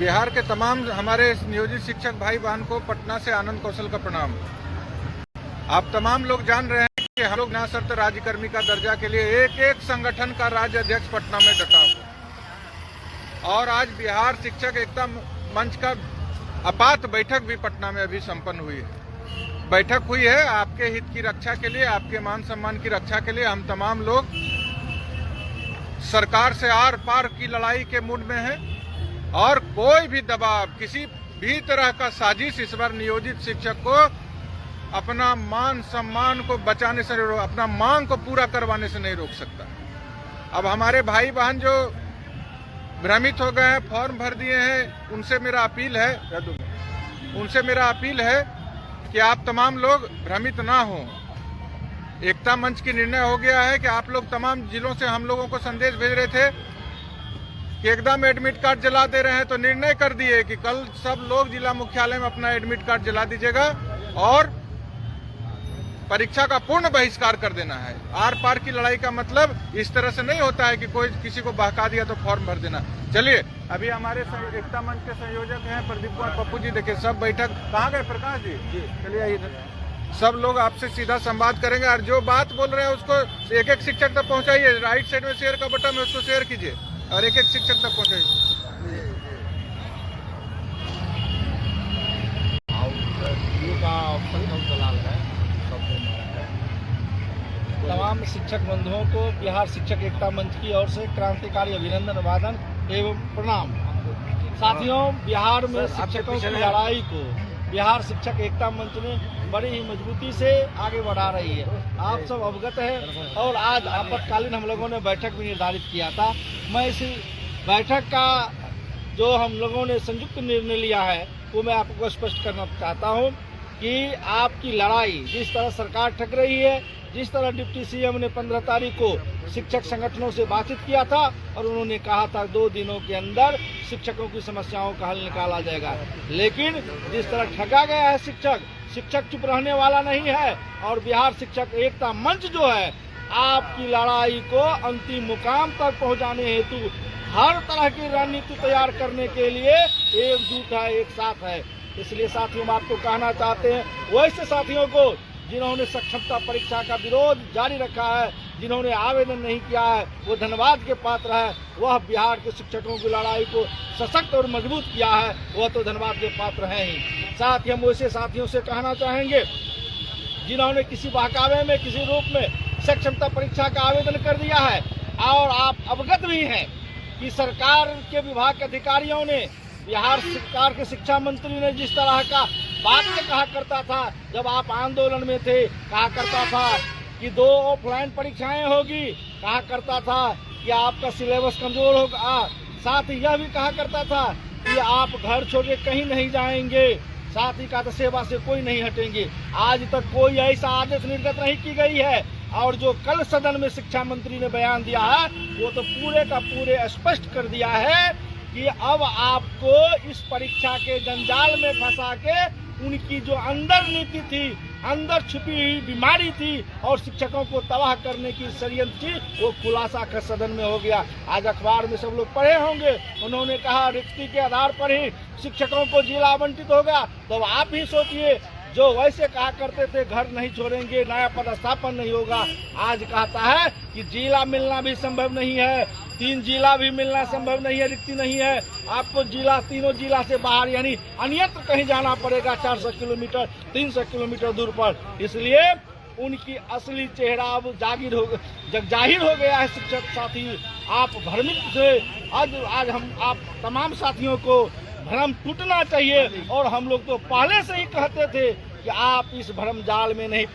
बिहार के तमाम हमारे नियोजित शिक्षक भाई बहन को पटना से आनंद कौशल का प्रणाम। आप तमाम लोग जान रहे हैं कि हम लोग ना शर्त राज्यकर्मी का दर्जा के लिए एक एक संगठन का राज्य अध्यक्ष पटना में डटा हुआ, और आज बिहार शिक्षक एकता मंच का आपात बैठक भी पटना में अभी संपन्न हुई है। बैठक हुई है आपके हित की रक्षा के लिए, आपके मान सम्मान की रक्षा के लिए। हम तमाम लोग सरकार से आर पार की लड़ाई के मूड में हैं, और कोई भी दबाव, किसी भी तरह का साजिश इस बार नियोजित शिक्षक को अपना मान सम्मान को बचाने से, अपना मांग को पूरा करवाने से नहीं रोक सकता। अब हमारे भाई बहन जो भ्रमित हो गए हैं, फॉर्म भर दिए हैं, उनसे मेरा अपील है कि आप तमाम लोग भ्रमित ना हो। एकता मंच की निर्णय हो गया है कि आप लोग तमाम जिलों से हम लोगों को संदेश भेज रहे थे कि एकदम एडमिट कार्ड जला दे रहे हैं, तो निर्णय कर दिए कि कल सब लोग जिला मुख्यालय में अपना एडमिट कार्ड जला दीजिएगा और परीक्षा का पूर्ण बहिष्कार कर देना है। आर पार की लड़ाई का मतलब इस तरह से नहीं होता है कि कोई किसी को बहका दिया तो फॉर्म भर देना। चलिए, अभी हमारे एकता मंच के संयोजक हैं प्रदीप कुमार पप्पू जी, देखिए सब बैठक कहाँ गए, प्रकाश जी, चलिए सब लोग आपसे सीधा संवाद करेंगे, और जो बात बोल रहे हैं उसको एक एक शिक्षक तक पहुंचाइए। राइट साइड में शेयर का बटन है, उसको शेयर कीजिए और एक एक शिक्षक तक पहुंचाइए। तमाम शिक्षक बंधुओं को बिहार शिक्षक एकता मंच की ओर से क्रांतिकारी अभिनंदन, अभिवादन एवं प्रणाम। साथियों, बिहार में शिक्षकों की लड़ाई को बिहार शिक्षक एकता मंच ने बड़ी ही मजबूती से आगे बढ़ा रही है। आप सब अवगत हैं, और आज आपातकालीन हम लोगों ने बैठक भी निर्धारित किया था। मैं इस बैठक का जो हम लोगों ने संयुक्त निर्णय लिया है वो मैं आपको स्पष्ट करना चाहता हूं कि आपकी लड़ाई, जिस तरह सरकार ठग रही है, जिस तरह डिप्टी सीएम ने 15 तारीख को शिक्षक संगठनों से बातचीत किया था और उन्होंने कहा था 2 दिनों के अंदर शिक्षकों की समस्याओं का हल निकाला जाएगा, लेकिन जिस तरह ठगा गया है शिक्षक चुप रहने वाला नहीं है। और बिहार शिक्षक एकता मंच जो है, आपकी लड़ाई को अंतिम मुकाम तक पहुंचाने हेतु हर तरह की रणनीति तैयार करने के लिए एकजुट है, एक साथ है। इसलिए साथियों, हम आपको कहना चाहते हैं, वैसे साथियों को जिन्होंने सक्षमता परीक्षा का विरोध जारी रखा है, जिन्होंने आवेदन नहीं किया है, वो धन्यवाद के पात्र है। वह बिहार के शिक्षकों की लड़ाई को सशक्त और मजबूत किया है, वह तो धन्यवाद के पात्र हैं ही। साथ ही हम वैसे साथियों से कहना चाहेंगे जिन्होंने किसी बहकावे में, किसी रूप में सक्षमता परीक्षा का आवेदन कर दिया है, और आप अवगत भी हैं कि सरकार के विभाग के अधिकारियों ने, बिहार सरकार के शिक्षा मंत्री ने जिस तरह का बात में कहा करता था जब आप आंदोलन में थे, कहा करता था कि 2 ऑफलाइन परीक्षाएं होगी, कहा करता था कि आपका सिलेबस कमजोर होगा, साथ ही यह भी कहा करता था कि आप घर छोड़ के कहीं नहीं जाएंगे, साथ ही कहा सेवा से कोई नहीं हटेंगे। आज तक कोई ऐसा आदेश निर्गत नहीं की गई है, और जो कल सदन में शिक्षा मंत्री ने बयान दिया है वो तो पूरे का पूरे स्पष्ट कर दिया है कि अब आपको इस परीक्षा के जंजाल में फंसा के उनकी जो अंदर नीति थी, अंदर छुपी हुई बीमारी थी और शिक्षकों को तबाह करने की षड्यंत्र थी, वो खुलासा कर सदन में हो गया। आज अखबार में सब लोग पढ़े होंगे, उन्होंने कहा रिक्ति के आधार पर ही शिक्षकों को जिला आवंटित होगा। तो आप ही सोचिए, जो वैसे कहा करते थे घर नहीं छोड़ेंगे, नया पदस्थापन नहीं होगा, आज कहता है कि जिला मिलना भी संभव नहीं है, 3 जिला भी मिलना संभव नहीं है, रिक्ति नहीं है, आपको जिला, तीनों जिला से बाहर यानी अन्यत्र कहीं जाना पड़ेगा 400 किलोमीटर 300 किलोमीटर दूर पर। इसलिए उनकी असली चेहरा अब जाहिर हो गया है। शिक्षक साथी, आप भ्रमित थे, आज हम आप तमाम साथियों को भ्रम टूटना चाहिए, और हम लोग तो पहले से ही कहते थे कि आप इस भ्रम जाल में नहीं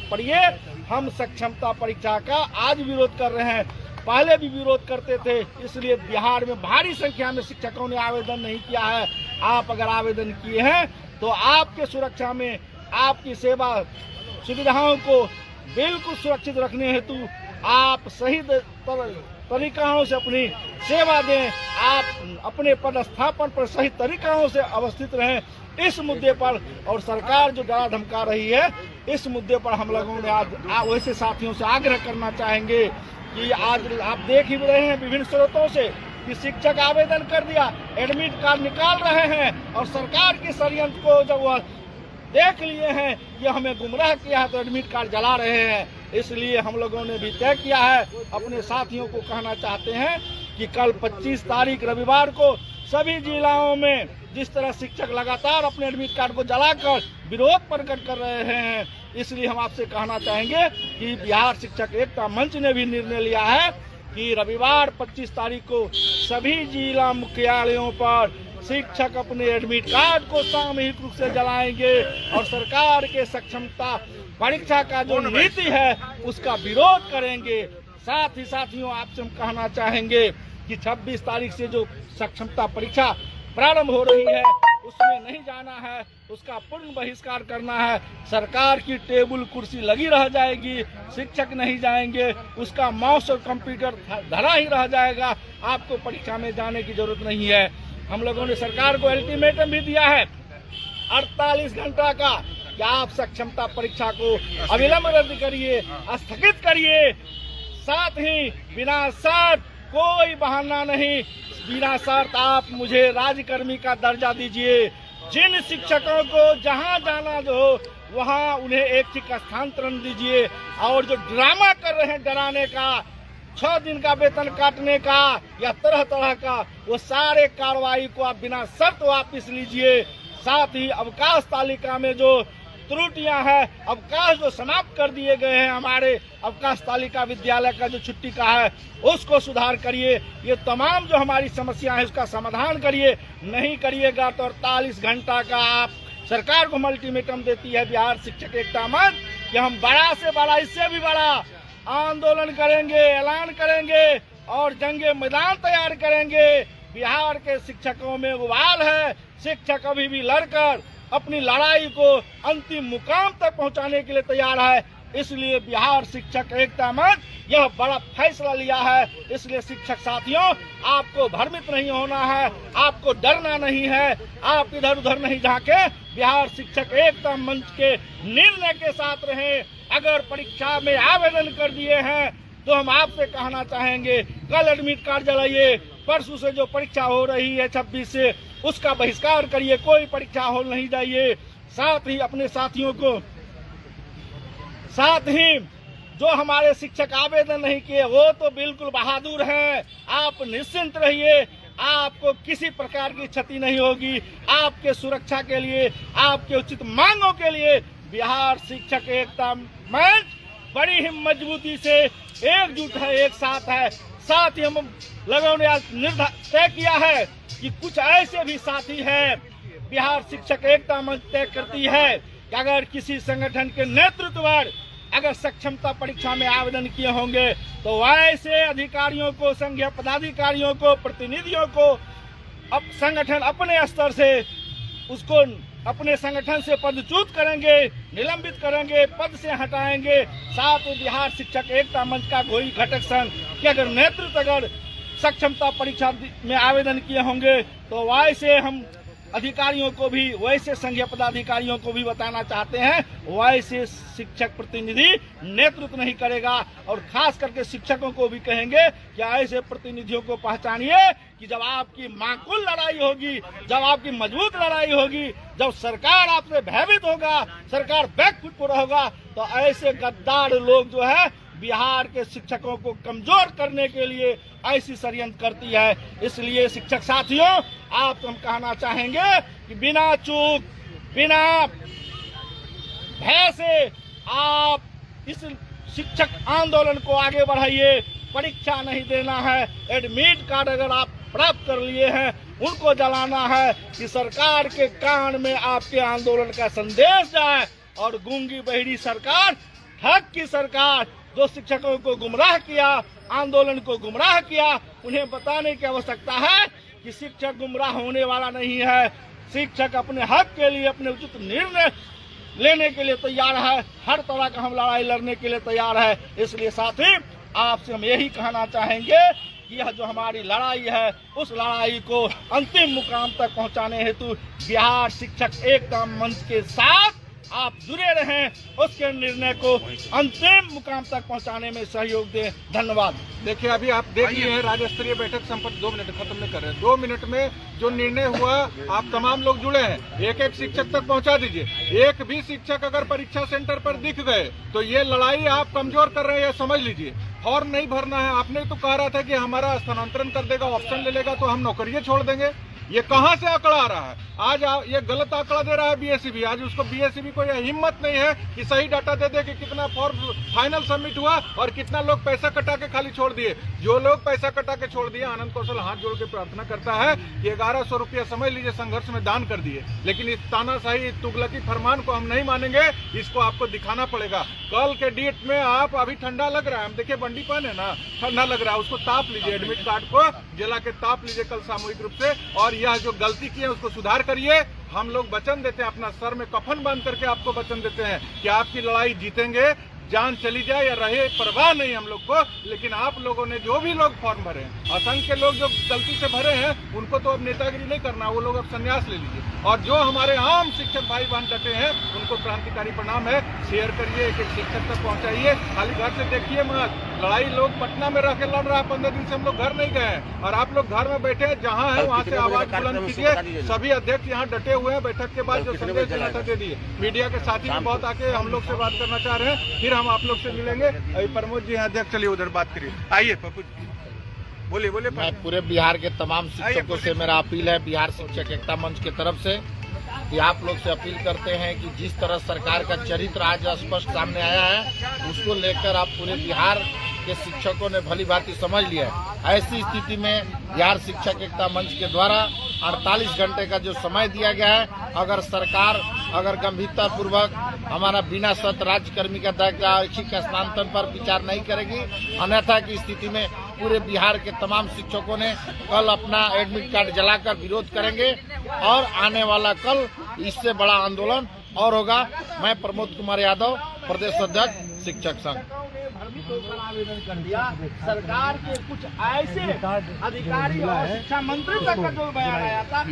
पड़िए। हम सक्षमता परीक्षा का आज विरोध कर रहे हैं, पहले भी विरोध करते थे, इसलिए बिहार में भारी संख्या में शिक्षकों ने आवेदन नहीं किया है। आप अगर आवेदन किए हैं तो आपके सुरक्षा में, आपकी सेवा सुविधाओं को बिल्कुल सुरक्षित रखने हेतु आप सही तरीकाओं से अपनी सेवा दें, आप अपने पदस्थापन पर सही तरीकाओं से अवस्थित रहें इस मुद्दे पर। और सरकार जो डरा धमका रही है, इस मुद्दे पर हम लोगों ने आज वैसे साथियों से आग्रह करना चाहेंगे कि आज आप देख ही रहे हैं विभिन्न स्रोतों से कि शिक्षक आवेदन कर दिया, एडमिट कार्ड निकाल रहे हैं और सरकार के षड्यंत्र को जब वह देख लिए हैं कि हमें गुमराह किया है तो एडमिट कार्ड जला रहे हैं। इसलिए हम लोगों ने भी तय किया है, अपने साथियों को कहना चाहते हैं कि कल 25 तारीख रविवार को सभी जिलाओं में जिस तरह शिक्षक लगातार अपने एडमिट कार्ड को जलाकर विरोध प्रकट कर रहे हैं, इसलिए हम आपसे कहना चाहेंगे कि बिहार शिक्षक एकता मंच ने भी निर्णय लिया है कि रविवार 25 तारीख को सभी जिला मुख्यालयों पर शिक्षक अपने एडमिट कार्ड को सामूहिक रूप से जलाएंगे और सरकार के सक्षमता परीक्षा का जो नीति है उसका विरोध करेंगे। साथ ही साथियों, आपसे हम कहना चाहेंगे कि 26 तारीख से जो सक्षमता परीक्षा प्रारंभ हो रही है उसमें नहीं जाना है, उसका पूर्ण बहिष्कार करना है। सरकार की टेबल कुर्सी लगी रह जाएगी, शिक्षक नहीं जाएंगे, उसका माउस और कंप्यूटर धरा ही रह जाएगा, आपको परीक्षा में जाने की जरूरत नहीं है। हम लोगों ने सरकार को अल्टीमेटम भी दिया है 48 घंटा का कि आप सक्षमता परीक्षा को अविलंब रद्द करिए, स्थगित करिए। साथ ही बिना शर्त, कोई बहाना नहीं, बिना शर्त आप मुझे राज्यकर्मी का दर्जा दीजिए। जिन शिक्षकों को जहां जाना हो वहां उन्हें ऐच्छिक स्थानांतरण दीजिए और जो ड्रामा कर रहे हैं डराने का, 6 दिन का वेतन काटने का या तरह तरह का, वो सारे कार्रवाई को आप बिना शर्त वापस लीजिए। साथ ही अवकाश तालिका में जो त्रुटियां हैं, अवकाश जो समाप्त कर दिए गए हैं, हमारे अवकाश तालिका विद्यालय का जो छुट्टी का है उसको सुधार करिए। ये तमाम जो हमारी समस्या है उसका समाधान करिए। नहीं करिएगा तो 48 घंटा का आप सरकार को अल्टीमेटम देती है बिहार शिक्षक एकता मंच कि हम बड़ा से बड़ा, इससे भी बड़ा आंदोलन करेंगे, ऐलान करेंगे और जंगे मैदान तैयार करेंगे। बिहार के शिक्षकों में उबाल है, शिक्षक अभी भी लड़कर अपनी लड़ाई को अंतिम मुकाम तक पहुंचाने के लिए तैयार है। इसलिए बिहार शिक्षक एकता मंच यह बड़ा फैसला लिया है। इसलिए शिक्षक साथियों, आपको भ्रमित नहीं होना है, आपको डरना नहीं है, आप इधर उधर नहीं झांके, बिहार शिक्षक एकता मंच के निर्णय के साथ रहें। अगर परीक्षा में आवेदन कर दिए हैं तो हम आपसे कहना चाहेंगे कल एडमिट कार्ड जलाइए, परसों से जो परीक्षा हो रही है 26 से उसका बहिष्कार करिए, कोई परीक्षा हॉल नहीं जाइए। साथ ही अपने साथियों को, साथ ही जो हमारे शिक्षक आवेदन नहीं किए वो तो बिल्कुल बहादुर हैं, आप निश्चिंत रहिए, आपको किसी प्रकार की क्षति नहीं होगी। आपके सुरक्षा के लिए, आपके उचित मांगों के लिए बिहार शिक्षक एकता मंच बड़ी ही मजबूती से एकजुट है, एक साथ है। साथ ही हम लोगों ने आज तय किया है कि कुछ ऐसे भी साथी हैं, बिहार शिक्षक एकता मंच तय करती है कि अगर किसी संगठन के नेतृत्व पर अगर सक्षमता परीक्षा में आवेदन किए होंगे तो वैसे अधिकारियों को, संघीय पदाधिकारियों को, प्रतिनिधियों को अब संगठन अपने स्तर से उसको अपने संगठन से पदच्युत करेंगे, निलंबित करेंगे, पद से हटाएंगे। साथ ही बिहार शिक्षक एकता मंच का कोई घटक संघ कि अगर नेतृत्व अगर सक्षमता परीक्षा में आवेदन किए होंगे तो वैसे हम अधिकारियों को भी, वैसे संघीय पदाधिकारियों को भी बताना चाहते हैं, वैसे शिक्षक प्रतिनिधि नेतृत्व नहीं करेगा। और खास करके शिक्षकों को भी कहेंगे कि ऐसे प्रतिनिधियों को पहचानिए कि जब आपकी माकूल लड़ाई होगी, जब आपकी मजबूत लड़ाई होगी, जब सरकार आपसे भयभीत होगा, सरकार बैकफुट पर होगा, तो ऐसे गद्दार लोग जो है बिहार के शिक्षकों को कमजोर करने के लिए ऐसी षड्यंत्र करती है। इसलिए शिक्षक साथियों, आप हम कहना चाहेंगे कि बिना चूक, बिना भय से आप इस शिक्षक आंदोलन को आगे बढ़ाइए। परीक्षा नहीं देना है, एडमिट कार्ड अगर आप प्राप्त कर लिए हैं उनको जलाना है कि सरकार के कान में आपके आंदोलन का संदेश जाए और गूंगी बहिरी सरकार, ठग की सरकार जो शिक्षकों को गुमराह किया, आंदोलन को गुमराह किया, उन्हें बताने की आवश्यकता है कि शिक्षक गुमराह होने वाला नहीं है। शिक्षक अपने हक के लिए, अपने उचित निर्णय लेने के लिए तैयार है, हर तरह का हम लड़ाई लड़ने के लिए तैयार है। इसलिए साथी, आपसे हम यही कहना चाहेंगे कि यह जो हमारी लड़ाई है उस लड़ाई को अंतिम मुकाम तक पहुंचाने हेतु बिहार शिक्षक एकता मंच के साथ आप जुड़े रहें, उसके निर्णय को अंतिम मुकाम तक पहुंचाने में सहयोग दें। धन्यवाद। देखिए, अभी आप देख लिए हैं राज्य स्तरीय बैठक संपन्न, 2 मिनट खत्म नहीं कर रहे हैं। 2 मिनट में जो निर्णय हुआ, आप तमाम लोग जुड़े हैं, एक एक शिक्षक तक पहुंचा दीजिए। एक भी शिक्षक अगर परीक्षा सेंटर पर दिख गए तो ये लड़ाई आप कमजोर कर रहे हैं, समझ लीजिए। फॉर्म नहीं भरना है, आपने तो कह रहा था कि हमारा स्थानांतरण कर देगा, ऑप्शन ले लेगा तो हम नौकरियां छोड़ देंगे। ये कहां से आंकड़ा आ रहा है? आज ये गलत आंकड़ा दे रहा है बीएसईबी। आज उसको बीएसईबी को यह हिम्मत नहीं है कि सही डाटा दे दे कि कितना फॉर्म फाइनल सबमिट हुआ और कितना लोग पैसा कटा के खाली छोड़ दिए। जो लोग पैसा कटा के छोड़ दिए, आनंद कौशल हाथ जोड़ के प्रार्थना करता है कि 1100 रुपया समझ लीजिए संघर्ष में दान कर दिए। लेकिन इस तानाशाही, तुगलकी फरमान को हम नहीं मानेंगे, इसको आपको दिखाना पड़ेगा। कल के डेट में आप, अभी ठंडा लग रहा है, हम देखिए बंडी पान है ना, ठंडा लग रहा है, उसको ताप लीजिए, एडमिट कार्ड को जला के ताप लीजिए कल सामूहिक रूप से। और यह जो गलती की है उसको सुधार करिए। हम लोग वचन देते हैं, अपना सर में कफन बांध करके आपको वचन देते हैं कि आपकी लड़ाई जीतेंगे, जान चली जाए या रहे परवाह नहीं हम लोग को। लेकिन आप लोगों ने, जो भी लोग फॉर्म भरे हैं, असंख्य लोग जो गलती से भरे हैं, उनको तो अब नेतागिरी नहीं करना, वो लोग अब संन्यास ले लीजिए। और जो हमारे आम शिक्षक भाई बहन डटे हैं, उनको क्रांतिकारी प्रणाम है। शेयर करिए, एक एक शिक्षक तक पहुंचाइए। खाली घर से देखिए मत, लड़ाई लोग पटना में रह के लड़ रहा है, 15 दिन से हम लोग घर नहीं गए हैं और आप लोग घर में बैठे हैं। जहां है वहां से आवाज बुलंद कीजिए। सभी अध्यक्ष यहाँ डटे हुए हैं। बैठक के बाद जो संदेश देना था दे दिए। मीडिया के साथी भी बहुत आके हम लोग से बात करना चाह रहे हैं, फिर हम आप लोग से मिलेंगे। अभी प्रमोद जी हैं अध्यक्ष, चलिए उधर बात करिए। आइए पप्पू जी, बोलिए बोलिए। मैं पूरे बिहार के तमाम शिक्षकों से मेरा अपील है, बिहार शिक्षक एकता मंच की तरफ से, कि आप लोग से अपील करते हैं कि जिस तरह सरकार का चरित्र आज स्पष्ट सामने आया है, उसको लेकर आप पूरे बिहार के शिक्षकों ने भली भांति समझ लिया है। ऐसी स्थिति में बिहार शिक्षक एकता मंच के द्वारा 48 घंटे का जो समय दिया गया है, अगर सरकार गंभीरता पूर्वक हमारा बिना शर्त राज्यकर्मी का ऐच्छिक स्थानांतरण पर विचार नहीं करेगी, अन्यथा की स्थिति में पूरे बिहार के तमाम शिक्षकों ने कल अपना एडमिट कार्ड जलाकर विरोध करेंगे और आने वाला कल इससे बड़ा आंदोलन और होगा। मैं प्रमोद कुमार यादव, प्रदेश अध्यक्ष शिक्षक संघ। आवेदन कर दिया, सरकार के कुछ ऐसे अधिकारी और शिक्षा मंत्री तक का जो बयान आया था